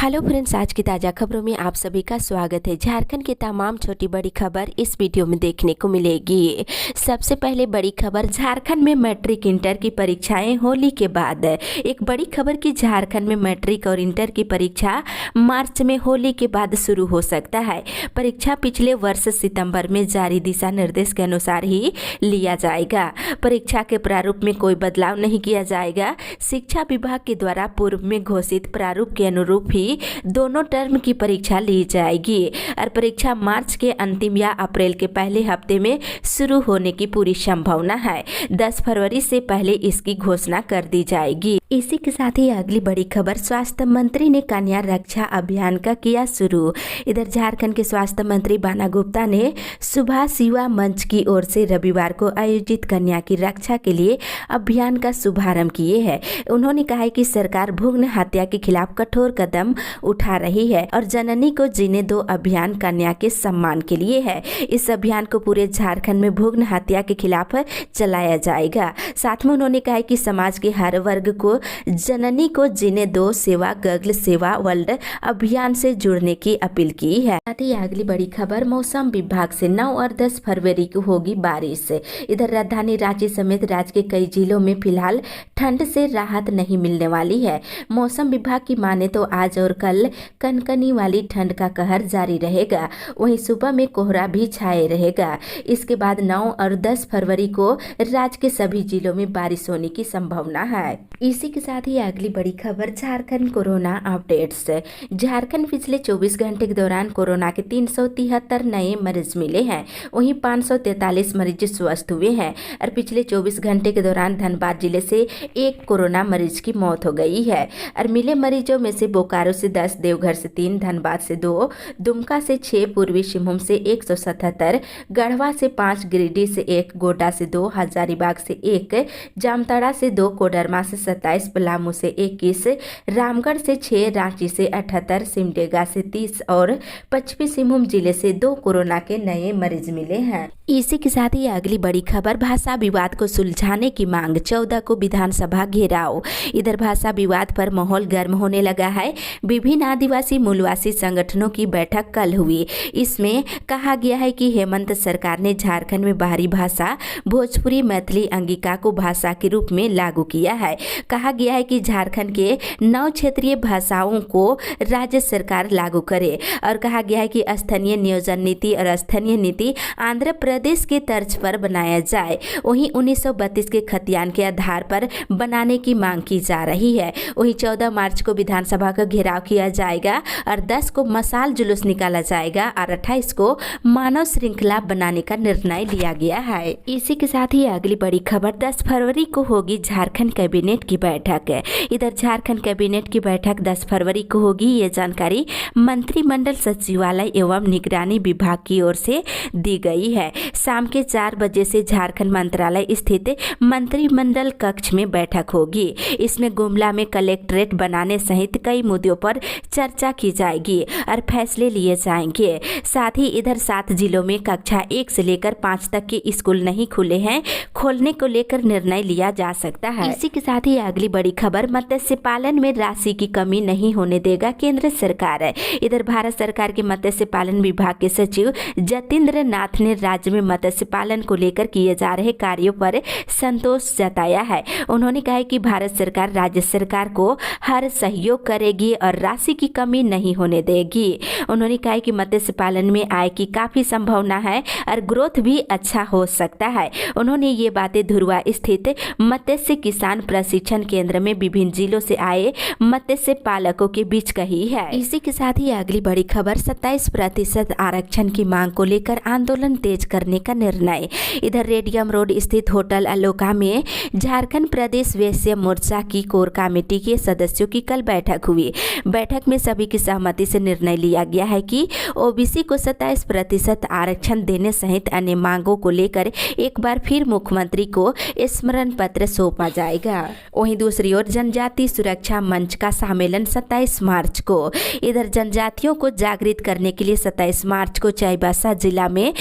Hello friends, आज की ताज़ा खबरों में आप सभी का स्वागत है। झारखंड की तमाम छोटी बड़ी खबर इस वीडियो में देखने को मिलेगी। सबसे पहले बड़ी खबर, झारखंड में मैट्रिक इंटर की परीक्षाएं होली के बाद। एक बड़ी खबर कि झारखंड में मैट्रिक और इंटर की परीक्षा मार्च में होली के बाद शुरू हो सकता है। परीक्षा पिछले वर्ष सितंबर में जारी दिशा निर्देश के अनुसार ही लिया जाएगा। परीक्षा के प्रारूप में कोई बदलाव नहीं किया जाएगा। शिक्षा विभाग के द्वारा पूर्व में घोषित प्रारूप के अनुरूप ही दोनों टर्म की परीक्षा ली जाएगी और परीक्षा मार्च के अंतिम या अप्रैल के पहले हफ्ते में शुरू होने की पूरी संभावना है। 10 फरवरी से पहले इसकी घोषणा कर दी जाएगी। इसी के साथ ही अगली बड़ी खबर, स्वास्थ्य मंत्री ने कन्या रक्षा अभियान का किया शुरू। इधर झारखंड के स्वास्थ्य मंत्री बाना गुप्ता ने सुभाष युवा मंच की ओर से रविवार को आयोजित कन्या की रक्षा के लिए अभियान का शुभारंभ किए हैं। उन्होंने कहा है कि सरकार भ्रूण हत्या के खिलाफ कठोर कदम उठा रही है और जननी को जीने दो अभियान कन्या के सम्मान के लिए है। इस अभियान को पूरे झारखंड में भ्रूण हत्या के खिलाफ चलाया जाएगा। साथ में उन्होंने कहा कि समाज के हर वर्ग को जननी को जीने दो सेवा गगल सेवा वर्ल्ड अभियान से जुड़ने की अपील की है। साथ ही अगली बड़ी खबर, मौसम विभाग से 9 और 10 फरवरी को होगी बारिश। इधर राजधानी रांची समेत राज्य के कई जिलों में फिलहाल ठंड से राहत नहीं मिलने वाली है। मौसम विभाग की माने तो आज और कल कनकनी वाली ठंड का कहर जारी रहेगा। वहीं सुबह में कोहरा भी छाए रहेगा। इसके बाद 9 और 10 फरवरी को राज्य के सभी जिलों में बारिश होने की संभावना है। इसी के साथ ही अगली बड़ी खबर, झारखंड कोरोना अपडेट्स। झारखंड पिछले 24 घंटे के दौरान कोरोना के 373 नए मरीज मिले हैं। वहीं 543 मरीज स्वस्थ हुए हैं और पिछले 24 घंटे के दौरान धनबाद जिले से एक कोरोना मरीज की मौत हो गई है और मिले मरीजों में से बोकारो से 10, देवघर से 3, धनबाद से 2, दुमका से 6, पूर्वी सिंहभूम से 177, गढ़वा से 5, गिरिडीह से 1, गोड्डा से 2, हजारीबाग से 1, जामताड़ा से 2, कोडरमा से 27, पलामू से 21, रामगढ़ से 6, रांची से 78, सिमडेगा से 30 और पश्चिमी सिंहभूम जिले से 2 कोरोना के नए मरीज मिले हैं। इसी के साथ ही अगली बड़ी खबर, भाषा विवाद को सुलझाने की मांग, 14 को विधानसभा घेराव। इधर भाषा विवाद पर माहौल गर्म होने लगा है। विभिन्न आदिवासी मूलवासी संगठनों की बैठक कल हुई। इसमें कहा गया है कि हेमंत सरकार ने झारखंड में बाहरी भाषा भोजपुरी मैथिली अंगिका को भाषा के रूप में लागू किया है। कहा गया है कि झारखंड के 9 क्षेत्रीय भाषाओं को राज्य सरकार लागू करे और कहा गया है कि स्थानीय नियोजन नीति और स्थानीय नीति आंध्र प्रदेश के तर्ज पर बनाया जाए। वहीं 1932 के खतियान के आधार पर बनाने की मांग की जा रही है। वहीं 14 मार्च को विधानसभा का घेराव किया जाएगा और 10 को मसाल जुलूस निकाला जाएगा और 28 को मानव श्रृंखला बनाने का निर्णय लिया गया है। इसी के साथ ही अगली बड़ी खबर, 10 फरवरी को होगी झारखंड कैबिनेट की बैठक। इधर झारखंड कैबिनेट की बैठक 10 फरवरी को होगी। ये जानकारी मंत्रिमंडल सचिवालय एवं निगरानी विभाग की ओर से दी गई है। शाम के 4 बजे से झारखंड मंत्रालय स्थित मंत्रिमंडल कक्ष में बैठक होगी। इसमें गुमला में कलेक्ट्रेट बनाने सहित कई मुद्दों पर चर्चा की जाएगी और फैसले लिए जाएंगे। साथ ही इधर 7 जिलों में कक्षा 1 से लेकर 5 तक के स्कूल नहीं खुले हैं, खोलने को लेकर निर्णय लिया जा सकता है। इसी के साथ ही अगली बड़ी खबर, मत्स्य पालन में राशि की कमी नहीं होने देगा केंद्र सरकार। इधर भारत सरकार के मत्स्य पालन विभाग के सचिव जतेंद्र नाथ ने राज्य में मत्स्य पालन को लेकर किए जा रहे कार्यों पर संतोष जताया है। उन्होंने कहा कि भारत सरकार राज्य सरकार को हर सहयोग करेगी और राशि की कमी नहीं होने देगी। उन्होंने कहा कि मत्स्य पालन में आय की काफी संभावना है और ग्रोथ भी अच्छा हो सकता है। उन्होंने ये बातें धुरवा स्थित मत्स्य किसान प्रशिक्षण केंद्र में विभिन्न जिलों से आए मत्स्य पालकों के बीच कही है। इसी के साथ ही अगली बड़ी खबर, 27% आरक्षण की मांग को लेकर आंदोलन तेज करने का निर्णय। इधर रेडियम रोड स्थित होटल अलोका में झारखंड प्रदेश वैश्य मोर्चा की कोर कमेटी के सदस्यों की कल बैठक हुई। बैठक में सभी की सहमति से निर्णय लिया गया है कि ओबीसी को 27% आरक्षण देने सहित अन्य मांगों को लेकर एक बार फिर मुख्यमंत्री को स्मरण पत्र सौंपा जाएगा। वहीं दूसरी ओर जनजाति सुरक्षा मंच का सम्मेलन 27 मार्च को। इधर जनजातियों को जागृत करने के लिए 27 मार्च को चाईबासा जिला में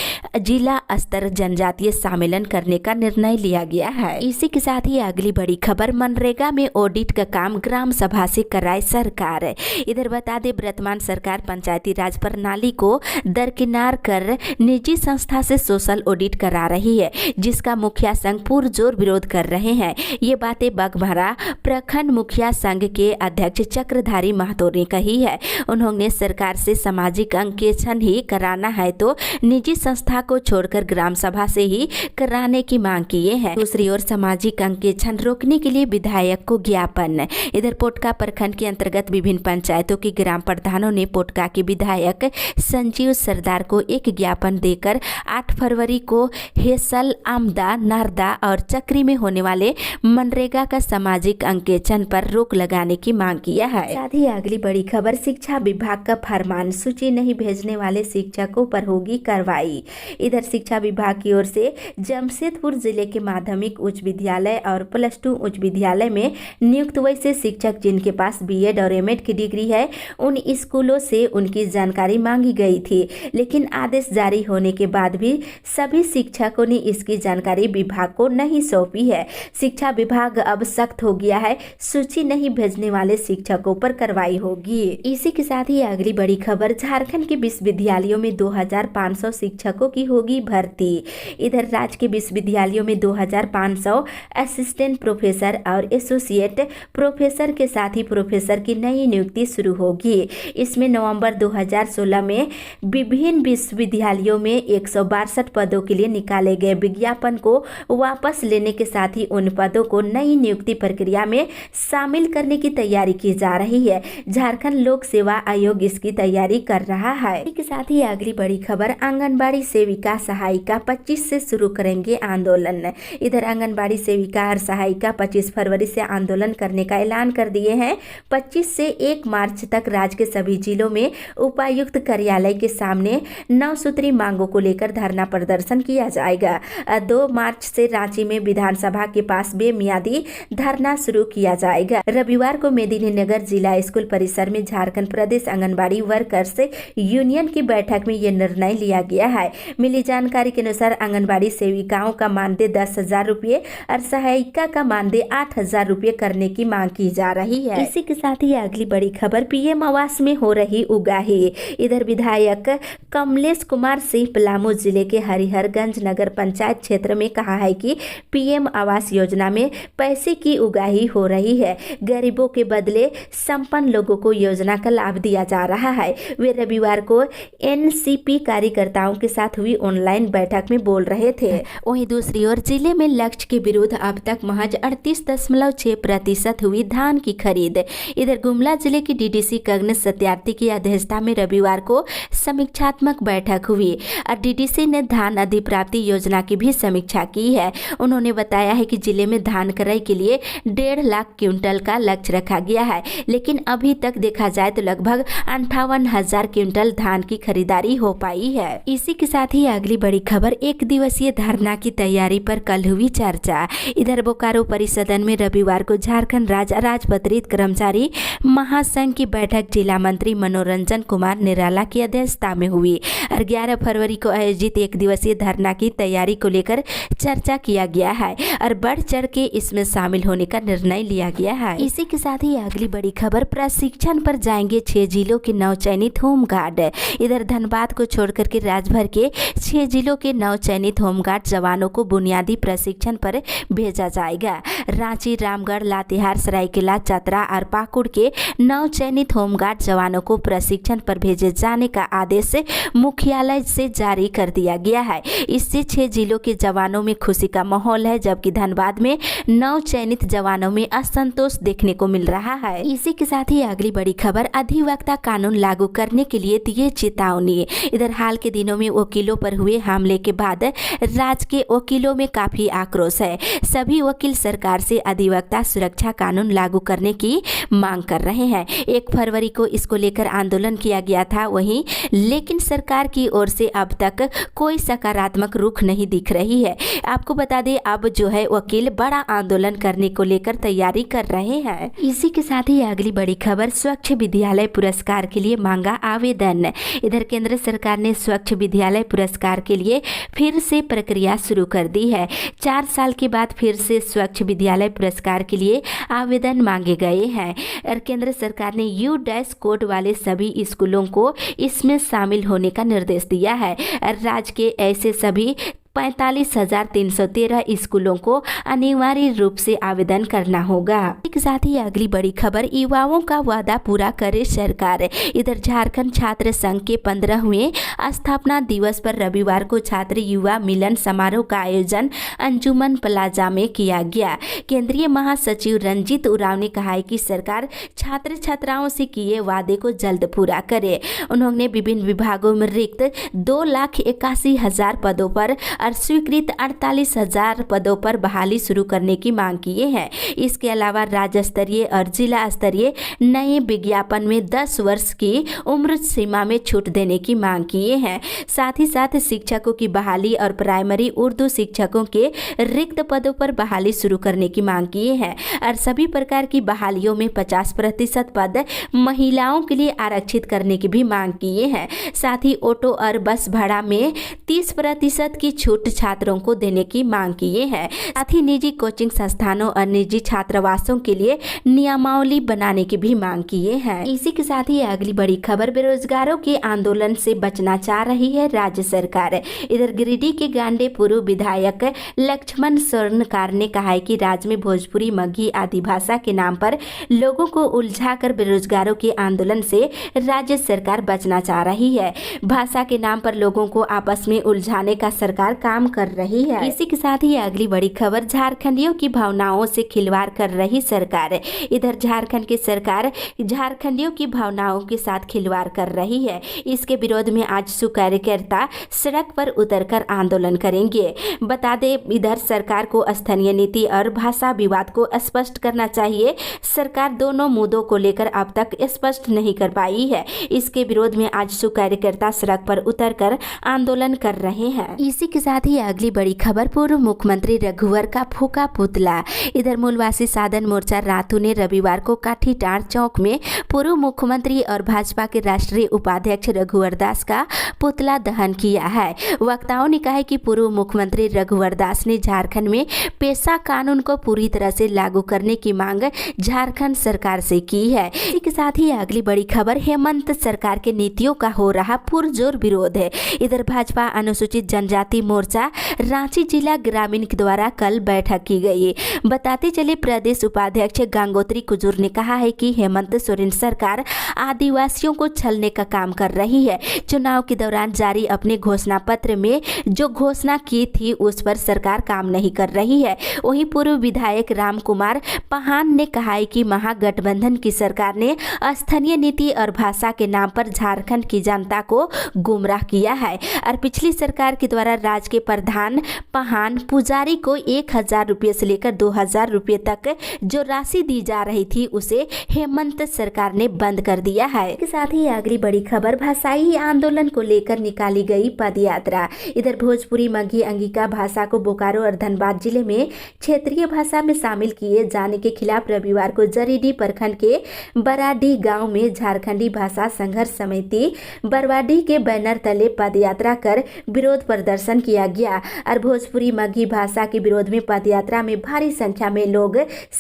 जिला स्तर जनजातीय सम्मेलन करने का निर्णय लिया गया है। इसी के साथ ही अगली बड़ी खबर, मनरेगा में ऑडिट का काम ग्राम सभा से कराए सरकार। है। इधर बता दें, वर्तमान सरकार पंचायती राज प्रणाली को दरकिनार कर निजी संस्था से सोशल ऑडिट करा रही है, जिसका मुखिया संघ पुरजोर विरोध कर रहे हैं। ये बातें बघमारा प्रखंड मुखिया संघ के अध्यक्ष चक्रधारी महतो ने कही है। उन्होंने सरकार से सामाजिक अंकेक्षण ही कराना है तो निजी संस्था को छोड़कर ग्राम सभा से ही कराने की मांग किए हैं। दूसरी ओर सामाजिक अंकेक्षण रोकने के लिए विधायक को ज्ञापन। इधर पोटका प्रखंड के अंतर्गत विभिन्न पंचायतों के ग्राम प्रधानों ने पोटका के विधायक संजीव सरदार को एक ज्ञापन देकर 8 फरवरी को हेसल, आमदा, नारदा और चक्री में होने वाले मनरेगा का सामाजिक अंकेक्षण पर रोक लगाने की मांग किया है। साथ ही अगली बड़ी खबर, शिक्षा विभाग का फरमान, सूची नहीं भेजने वाले शिक्षकों पर होगी कार्रवाई। इधर शिक्षा विभाग की ओर से जमशेदपुर जिले के माध्यमिक उच्च विद्यालय और +2 उच्च विद्यालय में नियुक्त वैसे शिक्षक जिनके पास बीएड और एमएड की डिग्री है, उन स्कूलों से उनकी जानकारी मांगी गई थी, लेकिन आदेश जारी होने के बाद भी सभी शिक्षकों ने इसकी जानकारी विभाग को नहीं सौंपी है। शिक्षा विभाग अब सख्त हो गया है, सूची नहीं भेजने वाले शिक्षकों पर कार्रवाई होगी। इसी के साथ ही अगली बड़ी खबर, झारखंड के विश्वविद्यालयों में 2500 शिक्षकों की होगी भर्ती। इधर राज्य के विश्वविद्यालयों में 2500 असिस्टेंट प्रोफेसर और एसोसिएट प्रोफेसर के साथ ही प्रोफेसर की नई नियुक्ति शुरू होगी। इसमें नवंबर 2016 में विभिन्न विश्वविद्यालयों में 162 पदों के लिए निकाले गए विज्ञापन को वापस लेने के साथ ही उन पदों को नई नियुक्ति प्रक्रिया में शामिल करने की तैयारी की जा रही है। झारखंड लोक सेवा आयोग इसकी तैयारी कर रहा है। इसके साथ ही अगली बड़ी खबर, आंगनबाड़ी सेविका सहायिका 25 से शुरू करेंगे आंदोलन। इधर आंगनबाड़ी सेविका और सहायिका 25 फरवरी से आंदोलन करने का ऐलान कर दिए हैं। 25 से 1 मार्च तक राज्य के सभी जिलों में उपायुक्त कार्यालय के सामने 9 सूत्री मांगों को लेकर धरना प्रदर्शन किया जाएगा। 2 मार्च से रांची में विधानसभा के पास बेमियादी धरना शुरू किया जाएगा। रविवार को मेदिनीनगर जिला स्कूल परिसर में झारखंड प्रदेश आंगनबाड़ी वर्कर्स यूनियन की बैठक में यह निर्णय लिया गया है। मिली जानकारी के अनुसार आंगनबाड़ी सेविकाओं का मानदेय 10,000 रुपये और सहायिका का मानदेय 8,000 रुपये करने की मांग की जा रही है। इसी के साथ ही अगली बड़ी खबर, पीएम आवास में हो रही उगाही। इधर विधायक कमलेश कुमार सिंह पलामू जिले के हरिहरगंज नगर पंचायत क्षेत्र में कहा है कि पीएम आवास योजना में पैसे की उगाही हो रही है। गरीबों के बदले संपन्न लोगों को योजना का लाभ दिया जा रहा है। वे रविवार को एनसीपी कार्यकर्ताओं के साथ हुई ऑनलाइन बैठक में बोल रहे थे। वहीं दूसरी ओर जिले में लक्ष्य के विरुद्ध अब तक महज 38.6% हुई धान की खरीद। इधर गुमला जिले की डीडीसी गगन सत्यार्थी की अध्यक्षता में रविवार को समीक्षात्मक बैठक हुई और डीडीसी ने धान अधिप्राप्ति योजना की भी समीक्षा की है। उन्होंने बताया है कि जिले में धान क्रय के लिए 1.5 लाख क्विंटल का लक्ष्य रखा गया है, लेकिन अभी तक देखा जाए तो लगभग 58,000 क्विंटल धान की खरीदारी हो पाई है। इसी के साथ ही अगली बड़ी खबर, 1 दिवसीय धरना की तैयारी पर कल हुई चर्चा। इधर बोकारो परिसदन में रविवार को झारखंड राज्य राजपत्रित कर्मचारी महासंघ की बैठक जिला मंत्री मनोरंजन कुमार निराला की अध्यक्षता में हुई और 11 फरवरी को आयोजित 1 दिवसीय धरना की तैयारी को लेकर चर्चा किया गया है और बढ़ चढ़ के इसमें शामिल होने का निर्णय लिया गया है। इसी के साथ ही अगली बड़ी खबर, प्रशिक्षण पर जाएंगे 6 जिलों के नवचयनित होमगार्ड। इधर धनबाद को छोड़कर के राज्य भर के 6 जिलों के नवचयनित होमगार्ड जवानों को बुनियादी प्रशिक्षण पर भेजा जाएगा। रांची, रामगढ़, लातेहार, सरायकेला, चतरा और पाकुड़ के नवचयनित होमगार्ड जवानों को प्रशिक्षण पर भेजे जाने का आदेश मुख्यालय से जारी कर दिया गया है। इससे 6 जिलों के जवानों में खुशी का माहौल है, जबकि धनबाद में नवचयनित जवानों में असंतोष देखने को मिल रहा है। इसी के साथ ही अगली बड़ी खबर, अधिवक्ता कानून लागू करने के लिए दिए चेतावनी। इधर हाल के दिनों में वकीलों पर हुए हमले के बाद राज्य के वकीलों में काफी आक्रोश है। सभी वकील सरकार से अधिवक्ता सुरक्षा कानून लागू करने की मांग कर रहे हैं। 1 फरवरी को इसको लेकर आंदोलन किया गया था वहीं, लेकिन सरकार की ओर से अब तक कोई सकारात्मक रुख नहीं दिख रही है। आपको बता दें, अब जो है वकील बड़ा आंदोलन करने को लेकर तैयारी कर रहे हैं। इसी के साथ ही अगली बड़ी खबर, स्वच्छ विद्यालय पुरस्कार के लिए मांगा आवेदन। इधर केंद्र सरकार ने स्वच्छ विद्यालय पुरस्कार के लिए फिर से प्रक्रिया शुरू कर दी है। 4 साल के बाद फिर से स्वच्छ विद्यालय पुरस्कार के लिए आवेदन मांगे गए हैं और केंद्र सरकार ने U- कोड वाले सभी स्कूलों को इसमें शामिल होने का निर्देश दिया है। राज्य के ऐसे सभी 45,313 स्कूलों को अनिवार्य रूप से आवेदन करना होगा। एक साथ ही अगली बड़ी खबर, युवाओं का वादा पूरा करे सरकार। इधर झारखंड छात्र संघ के 15वें स्थापना दिवस पर रविवार को छात्र युवा मिलन समारोह का आयोजन अंजुमन प्लाजा में किया गया। केंद्रीय महासचिव रंजीत उरांव ने कहा है कि सरकार छात्र छात्राओं से किए वादे को जल्द पूरा करे। उन्होंने विभिन्न विभागों में रिक्त 2,81,000 पदों पर और स्वीकृत 48,000 पदों पर बहाली शुरू करने की मांग किए हैं। इसके अलावा राज्य स्तरीय और जिला स्तरीय नए विज्ञापन में 10 वर्ष की उम्र सीमा में छूट देने की मांग किए हैं। साथ ही साथ शिक्षकों की बहाली और प्राइमरी उर्दू शिक्षकों के रिक्त पदों पर बहाली शुरू करने की मांग किए हैं और सभी प्रकार की बहालियों में 50% पद महिलाओं के लिए आरक्षित करने की भी मांग किए हैं। साथ ही ऑटो और बस भाड़ा में 30% की छूट छात्रों को देने की मांग किए हैं। साथ ही निजी कोचिंग संस्थानों और निजी छात्रावासों के लिए नियमावली बनाने की भी मांग किए हैं। इसी के साथ ही अगली बड़ी खबर, बेरोजगारों के आंदोलन से बचना चाह रही है राज्य सरकार। इधर गिरिडीह के गांडे पूर्व विधायक लक्ष्मण स्वर्णकार ने कहा है कि राज्य में भोजपुरी, मगही आदि भाषा के नाम पर लोगों को उलझाकर बेरोजगारों के आंदोलन से राज्य सरकार बचना चाह रही है। भाषा के नाम पर लोगों को आपस में उलझाने का सरकार काम कर रही है। इसी के साथ ही अगली बड़ी खबर, झारखंडियों की भावनाओं से खिलवाड़ कर रही सरकार। इधर झारखंड की सरकार झारखंडियों की भावनाओं के साथ खिलवाड़ कर रही है। इसके विरोध में आज कार्यकर्ता सड़क पर उतरकर आंदोलन करेंगे। बता दें, इधर सरकार को स्थानीय नीति और भाषा विवाद को स्पष्ट करना चाहिए। सरकार दोनों मुद्दों को लेकर अब तक स्पष्ट नहीं कर पाई है। इसके विरोध में आज कार्यकर्ता सड़क पर उतरकर आंदोलन कर रहे हैं। इसी के साथ ही अगली बड़ी खबर, पूर्व मुख्यमंत्री रघुवर का फूका पुतला। इधर मूलवासी साधन मोर्चा रातू ने रविवार को काठीटार चौक में पूर्व मुख्यमंत्री और भाजपा के राष्ट्रीय उपाध्यक्ष रघुवर दास का पुतला दहन किया है। वक्ताओं ने कहा है कि पूर्व मुख्यमंत्री रघुवर दास ने झारखंड में पेशा कानून को पूरी तरह से लागू करने की मांग झारखंड सरकार से की है। इसी के साथ ही अगली बड़ी खबर, हेमंत सरकार के नीतियों का हो रहा पुरजोर विरोध है। इधर भाजपा अनुसूचित जनजाति मोर्चा रांची जिला ग्रामीण के द्वारा कल बैठक की गई। बताते चले, प्रदेश उपाध्यक्ष गंगोत्री कुजूर ने कहा है कि हेमंत सोरेन सरकार आदिवासियों को छलने का काम कर रही है। चुनाव के दौरान जारी अपने घोषणा पत्र में जो घोषणा की थी उस पर सरकार काम नहीं कर रही है। वहीं पूर्व विधायक राम कुमार पहान ने कहा है कि महागठबंधन की सरकार ने स्थानीय नीति और भाषा के नाम पर झारखंड की जनता को गुमराह किया है और पिछली सरकार के द्वारा राज्य के प्रधान पहान पुजारी को 1,000 रुपये से लेकर 2,000 रुपये तक जो राशि दी जा रही थी उसे हेमंत सरकार ने बंद कर दिया है। इसके साथ ही अगली बड़ी खबर, भाषाई आंदोलन को लेकर निकाली गई पद यात्रा। इधर भोजपुरी, मगही, अंगिका भाषा को बोकारो और धनबाद जिले में क्षेत्रीय भाषा में शामिल किए जाने के खिलाफ रविवार को जरीडीह प्रखंड के बराडीह गाँव में झारखंडी भाषा संघर्ष समिति बरवाडीह के बैनर तले पद यात्रा कर विरोध प्रदर्शन किया गया और भोजपुरी, मगही भाषा के विरोध में पदयात्रा में भारी संख्या में लोग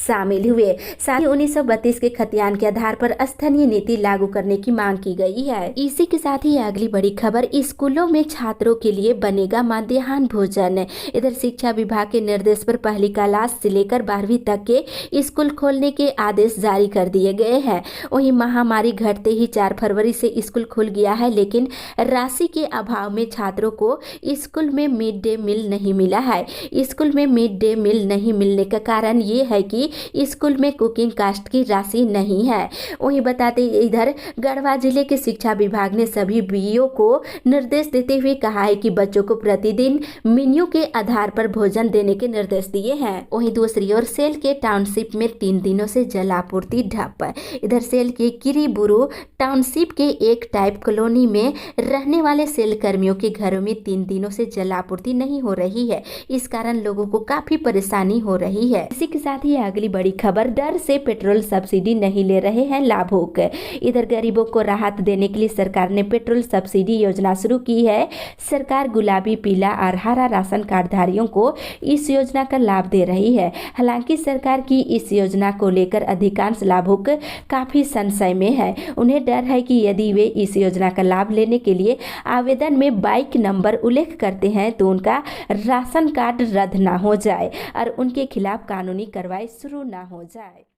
शामिल हुए। साथ ही 1932 के खतियान के आधार पर स्थानीय नीति लागू करने की मांग की गई है। इसी के साथ ही अगली बड़ी खबर, स्कूलों में छात्रों के लिए बनेगा मध्याह्न भोजन। इधर शिक्षा विभाग के निर्देश पर पहली क्लास से लेकर 12वीं तक के स्कूल खोलने के आदेश जारी कर दिए गए हैं। वहीं महामारी घटते ही 4 फरवरी से स्कूल खुल गया है, लेकिन राशि के अभाव में छात्रों को स्कूल में मिड डे मील नहीं मिला है। स्कूल में मिड डे मील नहीं मिलने का कारण ये है कि स्कूल में कुकिंग कास्ट की राशि नहीं है। वहीं बताते, इधर गढ़वा जिले के शिक्षा विभाग ने सभी बीईओ को निर्देश देते हुए कहा है कि बच्चों को प्रतिदिन मेन्यू के आधार पर भोजन देने के निर्देश दिए हैं। वहीं दूसरी ओर सेल के टाउनशिप में 3 दिनों से जल आपूर्ति ठप। इधर सेल के किरीबुरु टाउनशिप के एक टाइप कॉलोनी में रहने वाले सेल कर्मियों के घरों में 3 दिनों से जल पेट्रोल आपूर्ति नहीं हो रही है। इस कारण लोगों को काफी परेशानी हो रही है। इसी के साथ ही अगली बड़ी खबर, डर से पेट्रोल सब्सिडी नहीं ले रहे हैं लाभुक। इधर गरीबों को राहत देने के लिए सरकार ने पेट्रोल सब्सिडी योजना शुरू की है। सरकार गुलाबी, पीला और हरा राशन कार्डधारियों को इस योजना का लाभ दे रही है। हालांकि सरकार की इस योजना को लेकर अधिकांश लाभुक काफी संशय में है। उन्हें डर है कि यदि वे इस योजना का लाभ लेने के लिए आवेदन में बाइक नंबर उल्लेख करते हैं तो उनका राशन कार्ड रद्द ना हो जाए और उनके खिलाफ कानूनी कार्रवाई शुरू ना हो जाए।